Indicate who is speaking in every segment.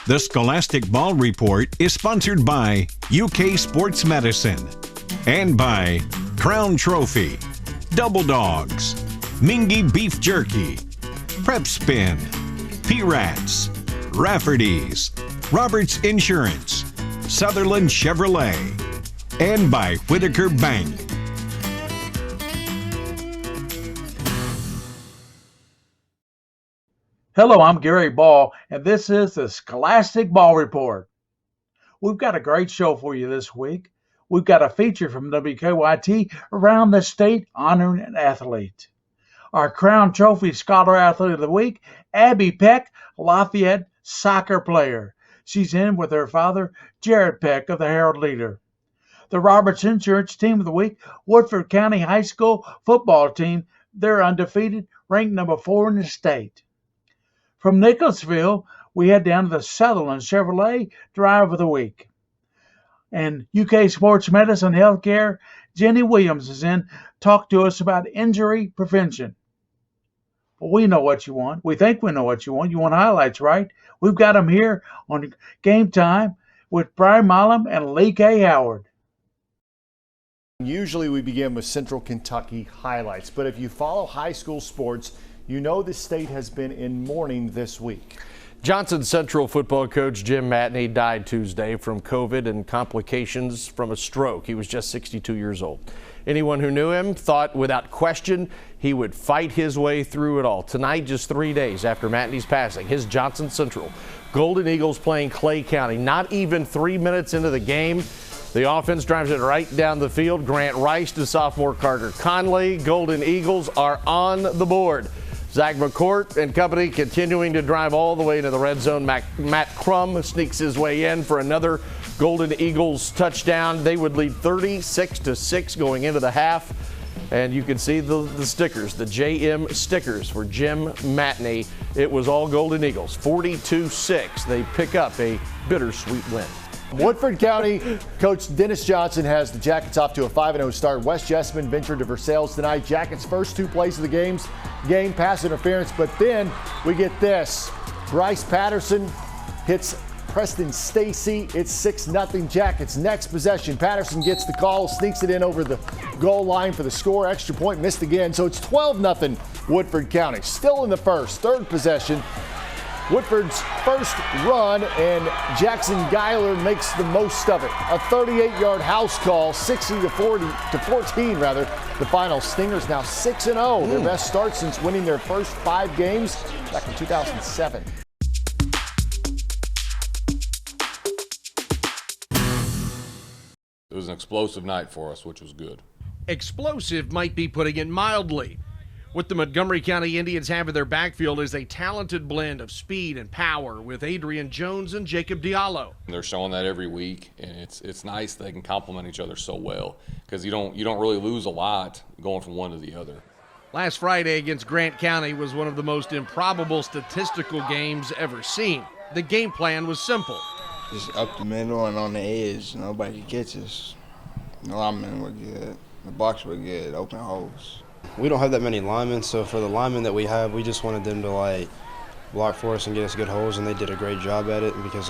Speaker 1: The Scholastic Ball Report is sponsored by UK Sports Medicine and by Crown Trophy, Double Dogs, Mingy Beef Jerky, Prep Spin, P-Rats, Rafferty's, Roberts Insurance, Sutherland Chevrolet, and by Whitaker Bank.
Speaker 2: Hello, I'm Gary Ball, and this is the Scholastic Ball Report. We've got a great show for you this week. We've got a feature from WKYT around the state honoring an athlete. Our Crown Trophy Scholar Athlete of the Week, Abby Peck, Lafayette soccer player. She's in with her father, Jared Peck of the Herald Leader. The Roberts Insurance Team of the Week, Woodford County High School football team. They're undefeated, ranked number 4 in the state. From Nicholasville, we head down to the Sutherland Chevrolet Driver of the Week. And UK Sports Medicine Healthcare, Jenny Williams is in to talk to us about injury prevention. Well, we know what you want. We think we know what you want. You want highlights, right? We've got them here on Game Time with Brian Mollum and Lee K. Howard.
Speaker 3: Usually we begin with Central Kentucky highlights, but if you follow high school sports, you know the state has been in mourning this week.
Speaker 4: Johnson Central football coach Jim Matney died Tuesday from COVID and complications from a stroke. He was just 62 years old. Anyone who knew him thought without question he would fight his way through it all. Tonight, just 3 days after Matney's passing, his Johnson Central Golden Eagles playing Clay County. Not even 3 minutes into the game, the offense drives it right down the field. Grant Rice to sophomore Carter Conley. Golden Eagles are on the board. Zach McCourt and company continuing to drive all the way into the red zone. Matt Crum sneaks his way in for another Golden Eagles touchdown. They would lead 36-6 going into the half. And you can see the stickers, the JM stickers for Jim Matney. It was all Golden Eagles, 42-6. They pick up a bittersweet win.
Speaker 3: Woodford County coach Dennis Johnson has the Jackets off to a 5-0 start. West Jessamine ventured to Versailles tonight. Jackets' first 2 plays of the game, pass interference, but then we get this. Bryce Patterson hits Preston Stacy. It's 6-0 Jackets. Next possession, Patterson gets the call, sneaks it in over the goal line for the score. Extra point missed again, so it's 12-0 Woodford County. Still in the first. Third possession, Woodford's first run, and Jackson Geiler makes the most of it. A 38-yard house call, 60-14 rather. The final. Stingers now 6-0, their best start since winning their first 5 games back in 2007.
Speaker 5: It was an explosive night for us, which was good.
Speaker 4: Explosive might be putting it mildly. What the Montgomery County Indians have in their backfield is a talented blend of speed and power with Adrian Jones and Jacob Diallo.
Speaker 5: They're showing that every week, and it's nice they can complement each other so well because you don't really lose a lot going from one to the other.
Speaker 4: Last Friday against Grant County was one of the most improbable statistical games ever seen. The game plan was simple.
Speaker 6: Just up the middle and on the edge. Nobody could catch us. The linemen were good. The blocks were good. Open holes.
Speaker 7: We don't have that many linemen, so for the linemen that we have, we just wanted them to block for us and get us good holes, and they did a great job at it because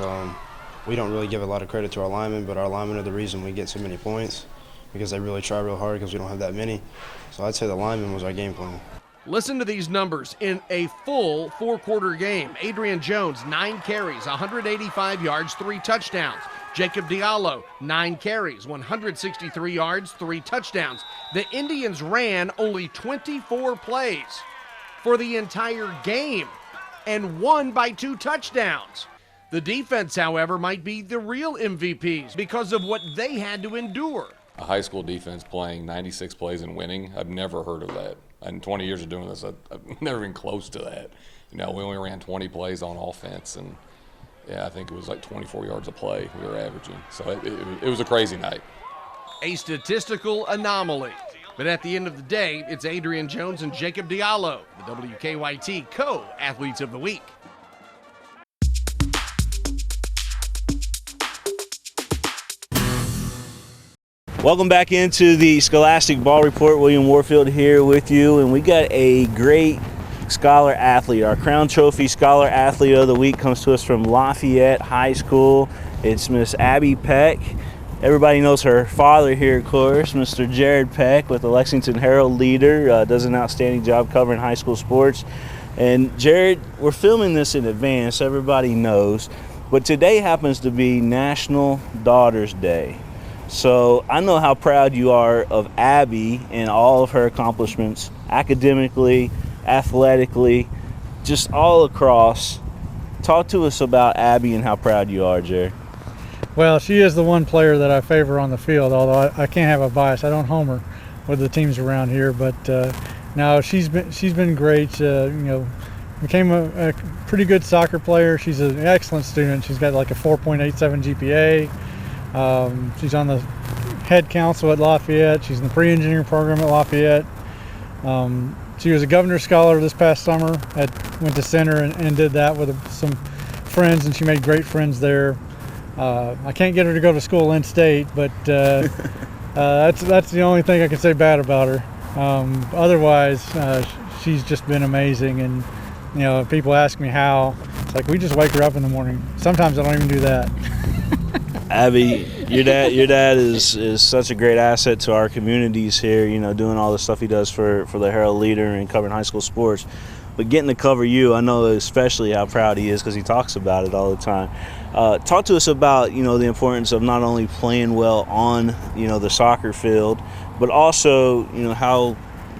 Speaker 7: we don't really give a lot of credit to our linemen, but our linemen are the reason we get so many points because they really try real hard because we don't have that many. So I'd say the lineman was our game plan.
Speaker 4: Listen to these numbers in a full 4-quarter game. Adrian Jones, 9 carries, 185 yards, 3 touchdowns. Jacob Diallo, 9 carries, 163 yards, 3 touchdowns. The Indians ran only 24 plays for the entire game and won by 2 touchdowns. The defense, however, might be the real MVPs because of what they had to endure.
Speaker 5: A high school defense playing 96 plays and winning, I've never heard of that. In 20 years of doing this, I've never been close to that. We only ran 20 plays on offense, and I think it was like 24 yards a play we were averaging. So it was a crazy night.
Speaker 4: A statistical anomaly. But at the end of the day, it's Adrian Jones and Jacob Diallo, the WKYT Co-Athletes of the Week.
Speaker 8: Welcome back into the Scholastic Ball Report. William Warfield here with you, and we got a great Scholar Athlete. Our Crown Trophy Scholar Athlete of the Week comes to us from Lafayette High School. It's Miss Abby Peck. Everybody knows her father here, of course, Mr. Jared Peck with the Lexington Herald Leader. Does an outstanding job covering high school sports. And Jared, we're filming this in advance, everybody knows, but today happens to be National Daughters Day. So I know how proud you are of Abby and all of her accomplishments, academically, athletically, just all across. Talk to us about Abby and how proud you are, Jared.
Speaker 9: Well, she is the one player that I favor on the field, although I can't have a bias. I don't homer with the teams around here, but no, she's been great. Became a pretty good soccer player. She's an excellent student. She's got like a 4.87 GPA. She's on the head council at Lafayette. She's in the pre-engineering program at Lafayette. She was a governor's scholar this past summer. Went to Center and did that with some friends, and she made great friends there. I can't get her to go to school in state, but that's the only thing I can say bad about her. Otherwise, she's just been amazing. And people ask me how. It's like we just wake her up in the morning. Sometimes I don't even do that.
Speaker 8: Abby, your dad is such a great asset to our communities here. Doing all the stuff he does for the Herald Leader and covering high school sports. But getting to cover you, I know especially how proud he is because he talks about it all the time. Talk to us about the importance of not only playing well on the soccer field, but also how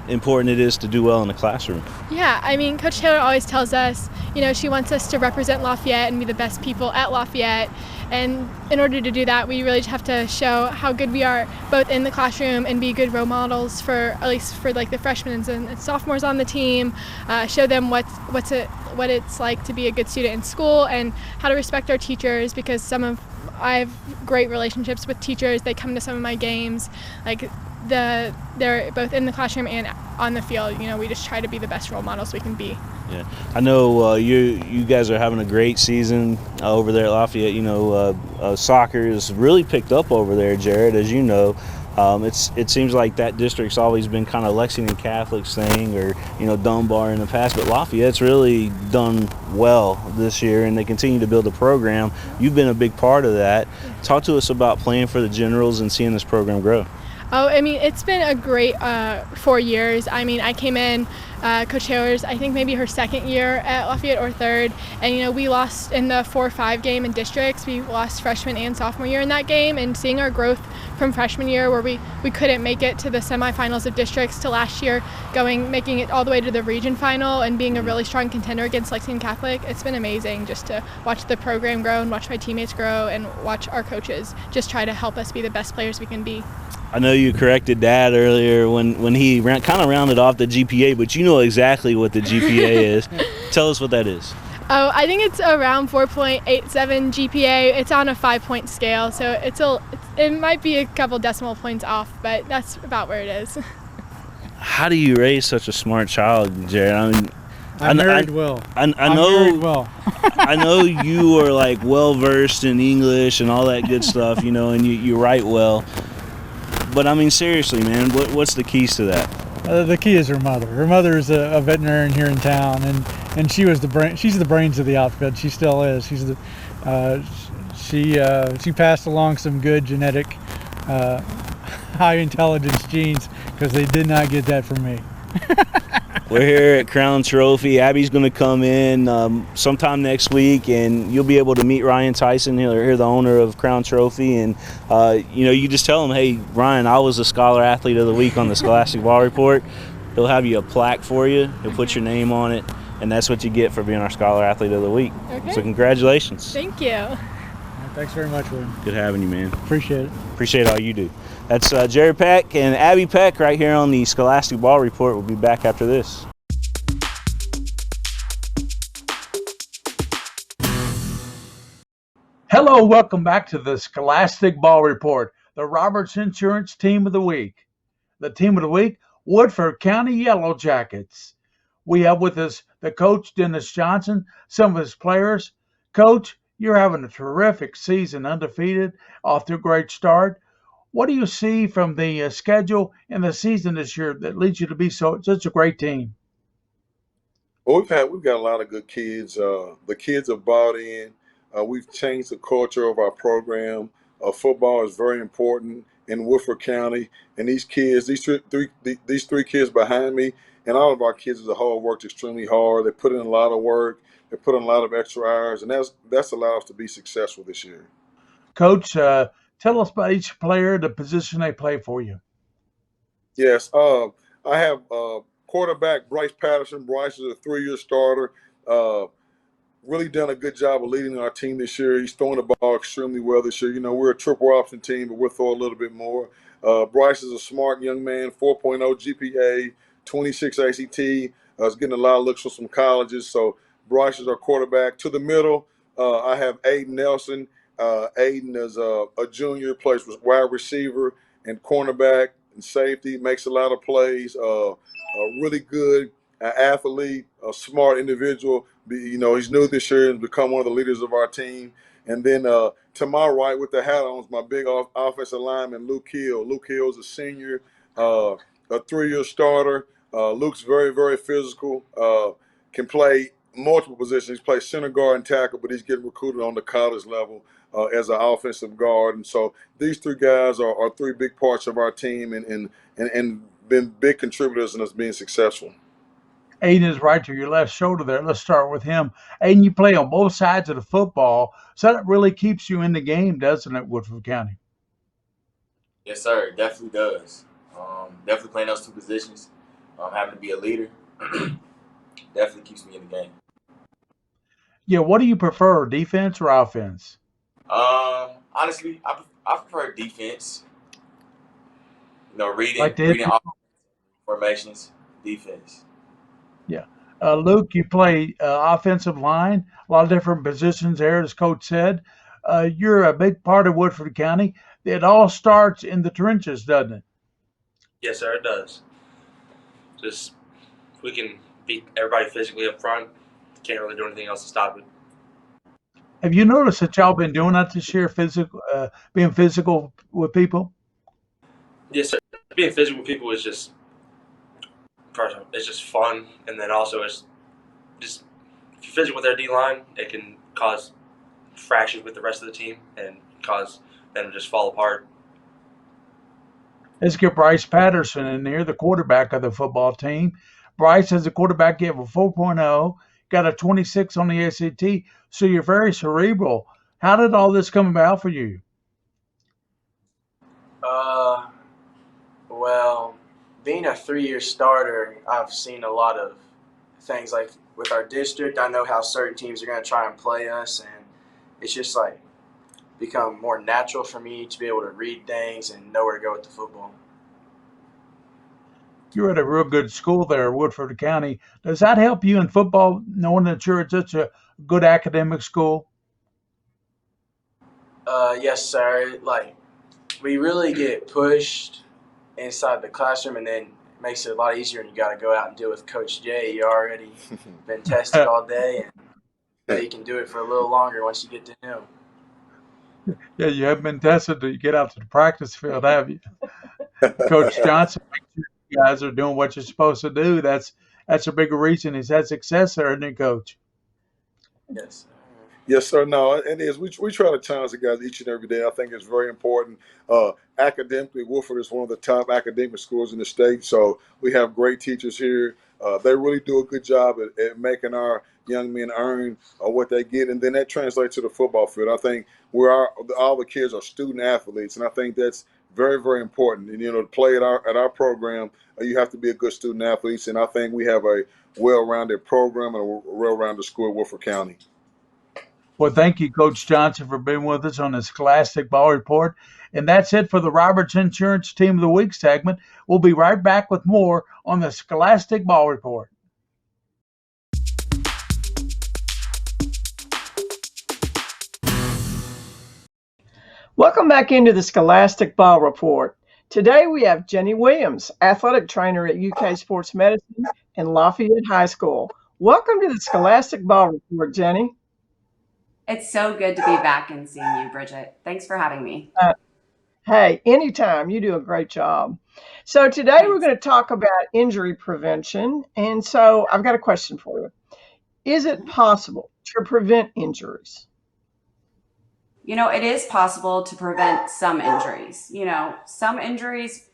Speaker 8: important it is to do well in the classroom.
Speaker 10: Yeah, I mean, Coach Taylor always tells us, she wants us to represent Lafayette and be the best people at Lafayette. And in order to do that, we really have to show how good we are both in the classroom and be good role models for like the freshmen and sophomores on the team. Show them what it's like to be a good student in school and how to respect our teachers, because I have great relationships with teachers. They come to some of my games, they're both in the classroom and on the field. We just try to be the best role models we can be.
Speaker 8: Yeah, I know you guys are having a great season over there at Lafayette. Soccer is really picked up over there, Jared, as you know. It seems like that district's always been kind of Lexington Catholic's thing, or Dunbar in the past, but Lafayette's really done well this year, and they continue to build a program. You've been a big part of that. Talk to us about playing for the Generals and seeing this program grow.
Speaker 10: Oh, I mean, it's been a great 4 years. I mean, I came in, Coach Taylor's, I think maybe her second year at Lafayette or third, and we lost in the 4-5 game in districts. We lost freshman and sophomore year in that game, and seeing our growth from freshman year where we couldn't make it to the semifinals of districts to last year making it all the way to the region final and being a really strong contender against Lexington Catholic. It's been amazing just to watch the program grow and watch my teammates grow and watch our coaches just try to help us be the best players we can be.
Speaker 8: I know you corrected Dad earlier when he kind of rounded off the GPA, but you know exactly what the GPA is. Tell us what that is.
Speaker 10: Oh, I think it's around 4.87 GPA. It's on a 5-point scale, so it might be a couple decimal points off, but that's about where it is.
Speaker 8: How do you raise such a smart child, Jared? I mean,
Speaker 9: I'm married well.
Speaker 8: I know. I know you are like well versed in English and all that good stuff, and you write well. But I mean, seriously, man, what's the keys to that?
Speaker 9: The key is her mother. Her mother is a veterinarian here in town, and she was the brain. She's the brains of the outfit. She still is. She's she passed along some good genetic, high intelligence genes, because they did not get that from me.
Speaker 8: We're here at Crown Trophy. Abby's going to come in sometime next week, and you'll be able to meet Ryan Tyson, here, the owner of Crown Trophy. And, you just tell him, hey, Ryan, I was the Scholar Athlete of the Week on the Scholastic Ball Report. He'll have you a plaque for you. He'll put your name on it, and that's what you get for being our Scholar Athlete of the Week.
Speaker 10: Okay.
Speaker 8: So congratulations.
Speaker 10: Thank you.
Speaker 9: Thanks very much, William.
Speaker 8: Good having you, man.
Speaker 9: Appreciate it.
Speaker 8: Appreciate all you do. That's Jared Peck and Abby Peck right here on the Scholastic Ball Report. We'll be back after this.
Speaker 2: Hello, welcome back to the Scholastic Ball Report, the Roberts Insurance Team of the Week. The Team of the Week, Woodford County Yellow Jackets. We have with us the coach, Dennis Johnson, some of his players. Coach, you're having a terrific season, undefeated, off to a great start. What do you see from the schedule and the season this year that leads you to be such a great team?
Speaker 11: Well, we've got a lot of good kids. The kids have bought in. We've changed the culture of our program. Football is very important in Woodford County, and these kids, these three kids behind me, and all of our kids as a whole worked extremely hard. They put in a lot of work. They put in a lot of extra hours, and that's allowed us to be successful this year.
Speaker 2: Coach, tell us about each player, the position they play for you.
Speaker 11: Yes, I have quarterback Bryce Patterson. Bryce is a 3-year starter. Uh, really done a good job of leading our team this year. He's throwing the ball extremely well this year. You know, we're a triple option team, but we'll throw a little bit more. Bryce is a smart young man, 4.0 GPA, 26 ACT. He's getting a lot of looks from some colleges. So Bryce is our quarterback. To the middle, I have Aiden Nelson. Aiden is a junior, plays wide receiver and cornerback and safety, makes a lot of plays. A really good athlete, a smart individual. You know, he's new this year and become one of the leaders of our team. And then to my right with the hat on is my big offensive lineman, Luke Hill. Luke Hill is a senior, a 3-year starter. Luke's very, very physical, can play multiple positions. He plays center guard and tackle, but he's getting recruited on the college level as an offensive guard. And so these three guys are three big parts of our team and been big contributors in us being successful.
Speaker 2: Aiden is right to your left shoulder there. Let's start with him. Aiden, you play on both sides of the football, so that really keeps you in the game, doesn't it, Woodford County?
Speaker 12: Yes, sir. It definitely does. Definitely playing those two positions, having to be a leader, definitely keeps me in the game.
Speaker 2: Yeah, what do you prefer, defense or offense?
Speaker 12: Honestly, I prefer defense. You know,
Speaker 2: Like
Speaker 12: reading formations, defense.
Speaker 2: Yeah. Luke, you play offensive line, a lot of different positions there, as Coach said. You're a big part of Woodford County. It all starts in the trenches, doesn't it?
Speaker 13: Yes, sir, it does. Just if we can beat everybody physically up front, can't really do anything else to stop it.
Speaker 2: Have you noticed that y'all been doing that this year, being physical with people?
Speaker 13: Yes, sir. Being physical with people is just personal. It's just fun, and then also it's just if you're physical with their D line, it can cause fractures with the rest of the team and cause them to just fall apart.
Speaker 2: Let's get Bryce Patterson in there, the quarterback of the football team. Bryce has a quarterback give a 4.0, got a 26 on the ACT, so you're very cerebral. How did all this come about for you?
Speaker 14: Well, being a 3-year starter, I've seen a lot of things like with our district. I know how certain teams are going to try and play us, and it's just like become more natural for me to be able to read things and know where to go with the football.
Speaker 2: You're at a real good school there, Woodford County. Does that help you in football, knowing that you're at such a good academic school?
Speaker 14: Yes, sir. Like, we really get pushed inside the classroom, and then it makes it a lot easier when you got to go out and deal with Coach J. You already been tested all day, and you know, you can do it for a little longer once you get to him.
Speaker 2: Yeah, you haven't been tested till you get out to the practice field, have you? Coach Johnson, make sure you guys are doing what you're supposed to do. That's a bigger reason he's had success there, isn't it, Coach?
Speaker 14: Yes.
Speaker 11: Yes, sir. No, it is. We try to challenge the guys each and every day. I think it's very important. Academically, Woodford is one of the top academic schools in the state, so we have great teachers here. They really do a good job at making our young men earn what they get, and then that translates to the football field. I think all the kids are student athletes, and I think that's very, very important. And to play at our program, you have to be a good student athlete, and I think we have a well-rounded program and a well-rounded school at Woodford County.
Speaker 2: Well, thank you, Coach Johnson, for being with us on the Scholastic Ball Report. And that's it for the Roberts Insurance Team of the Week segment. We'll be right back with more on the Scholastic Ball Report.
Speaker 15: Welcome back into the Scholastic Ball Report. Today we have Jenny Williams, athletic trainer at UK Sports Medicine and Lafayette High School. Welcome to the Scholastic Ball Report, Jenny.
Speaker 16: It's so good to be back and seeing you, Bridget. Thanks for having me.
Speaker 15: Hey, anytime. You do a great job. So today we're going to talk about injury prevention. And so I've got a question for you. Is it possible to prevent injuries?
Speaker 16: It is possible to prevent some injuries. Some injuries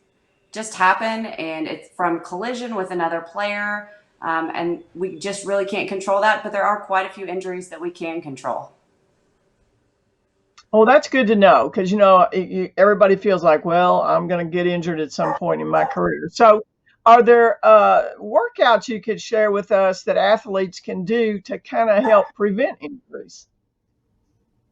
Speaker 16: just happen and it's from collision with another player. And we just really can't control that. But there are quite a few injuries that we can control.
Speaker 15: Oh, that's good to know because, everybody feels like, well, I'm going to get injured at some point in my career. So are there workouts you could share with us that athletes can do to kind of help prevent injuries?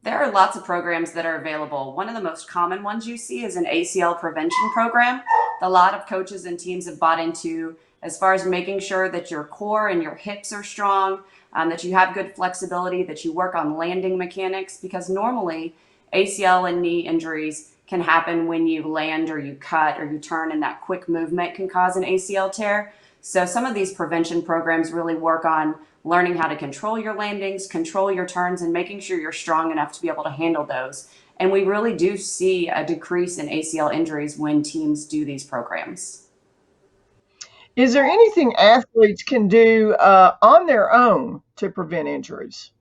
Speaker 16: There are lots of programs that are available. One of the most common ones you see is an ACL prevention program. A lot of coaches and teams have bought into as far as making sure that your core and your hips are strong, that you have good flexibility, that you work on landing mechanics, because normally ACL and knee injuries can happen when you land or you cut or you turn, and that quick movement can cause an ACL tear. So some of these prevention programs really work on learning how to control your landings, control your turns, and making sure you're strong enough to be able to handle those. And we really do see a decrease in ACL injuries when teams do these programs.
Speaker 15: Is there anything athletes can do on their own to prevent injuries?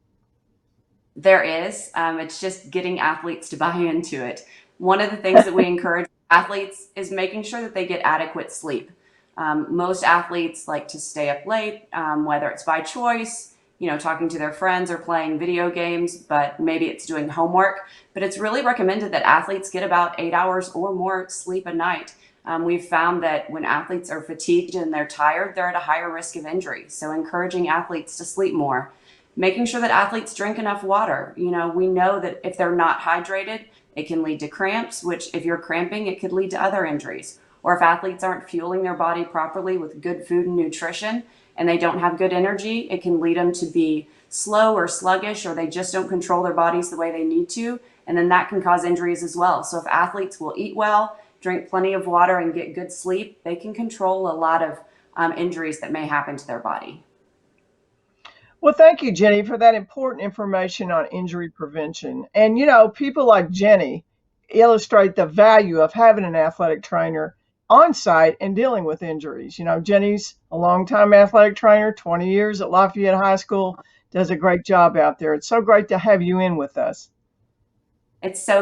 Speaker 16: There is. It's just getting athletes to buy into it. One of the things that we encourage athletes is making sure that they get adequate sleep. Most athletes like to stay up late, whether it's by choice, talking to their friends or playing video games, but maybe it's doing homework. But it's really recommended that athletes get about 8 hours or more sleep a night. We've found that when athletes are fatigued and they're tired, they're at a higher risk of injury. So encouraging athletes to sleep more. Making sure that athletes drink enough water. We know that if they're not hydrated, it can lead to cramps, which if you're cramping, it could lead to other injuries. Or if athletes aren't fueling their body properly with good food and nutrition, and they don't have good energy, it can lead them to be slow or sluggish, or they just don't control their bodies the way they need to. And then that can cause injuries as well. So if athletes will eat well, drink plenty of water, and get good sleep, they can control a lot of injuries that may happen to their body.
Speaker 15: Well, thank you, Jenny, for that important information on injury prevention. And, people like Jenny illustrate the value of having an athletic trainer on site and dealing with injuries. Jenny's a longtime athletic trainer, 20 years at Lafayette High School, does a great job out there. It's so great to have you in with us.
Speaker 16: It's so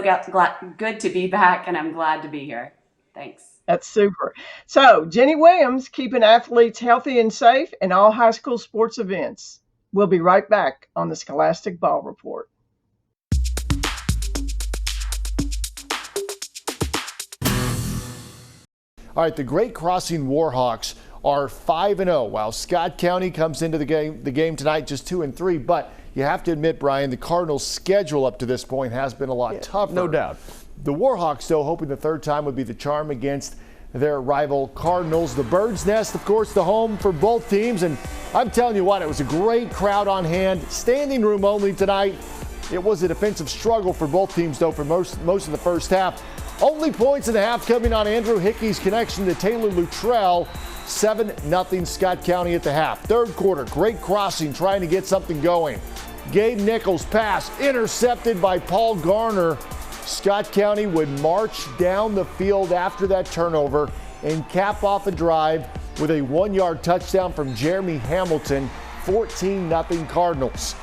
Speaker 16: good to be back, and I'm glad to be here. Thanks.
Speaker 15: That's super. So, Jenny Williams, keeping athletes healthy and safe in all high school sports events. We'll be right back on the Scholastic Ball Report.
Speaker 3: All right, the Great Crossing Warhawks are 5-0, while Scott County comes into the game tonight just 2-3. But you have to admit, Brian, the Cardinals' schedule up to this point has been a lot tougher.
Speaker 4: No doubt.
Speaker 3: The Warhawks, though, hoping the third time would be the charm against their rival Cardinals. The Bird's Nest, of course, the home for both teams. And I'm telling you what, it was a great crowd on hand. Standing room only tonight. It was a defensive struggle for both teams, though, for most of the first half. Only points in the half coming on Andrew Hickey's connection to Taylor Luttrell. 7-0 Scott County at the half. Third quarter, Great Crossing trying to get something going. Gabe Nichols' pass intercepted by Paul Garner. Scott County would march down the field after that turnover and cap off a drive with a 1-yard touchdown from Jeremy Hamilton. 14-0 Cardinals.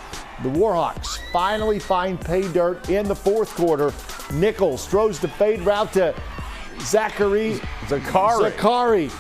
Speaker 3: The Warhawks finally find pay dirt in the fourth quarter. Nichols throws the fade route to Zakari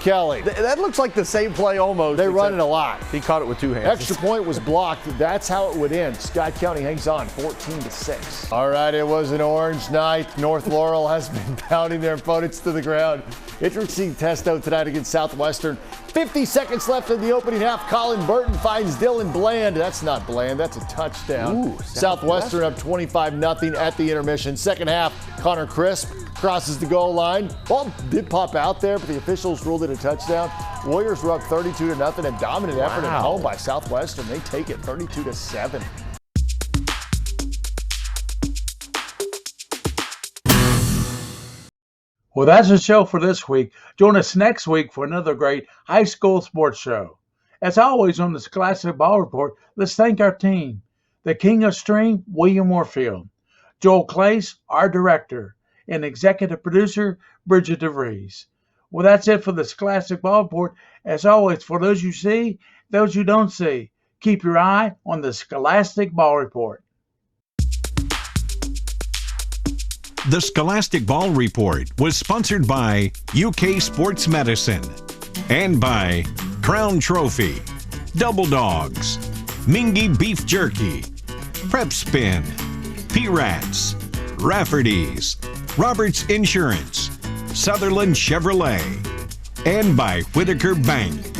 Speaker 3: Kelly.
Speaker 4: That looks like the same play almost.
Speaker 3: They run it a lot.
Speaker 4: He caught it with two hands.
Speaker 3: Extra point was blocked. That's how it would end. Scott County hangs on 14-6. All right, it was an orange night. North Laurel has been pounding their opponents to the ground. Interesting test out tonight against Southwestern. 50 seconds left in the opening half. Colin Burton finds Dylan Bland. That's not Bland. That's a touchdown.
Speaker 4: Ooh,
Speaker 3: Southwestern up 25-0 at the intermission. Second half, Connor Crisp crosses the goal line. Ball did pop out there, but the officials ruled it a touchdown. Warriors were up 32-0. A dominant effort at home by Southwestern. They take it 32-7.
Speaker 2: Well, that's the show for this week. Join us next week for another great high school sports show. As always on the Scholastic Ball Report, let's thank our team. The King of String, William Warfield. Joel Clace, our director. and executive producer, BRIGID DEVRIES. Well, that's it for the Scholastic Ball Report. As always, for those you see, those you don't see, keep your eye on the Scholastic Ball Report.
Speaker 1: The Scholastic Ball Report was sponsored by UK Sports Medicine and by Crown Trophy, Double Dogs, Mingy Beef Jerky, Prep Spin, P-Rats, Rafferty's, Roberts Insurance, Sutherland Chevrolet, and by Whitaker Bank.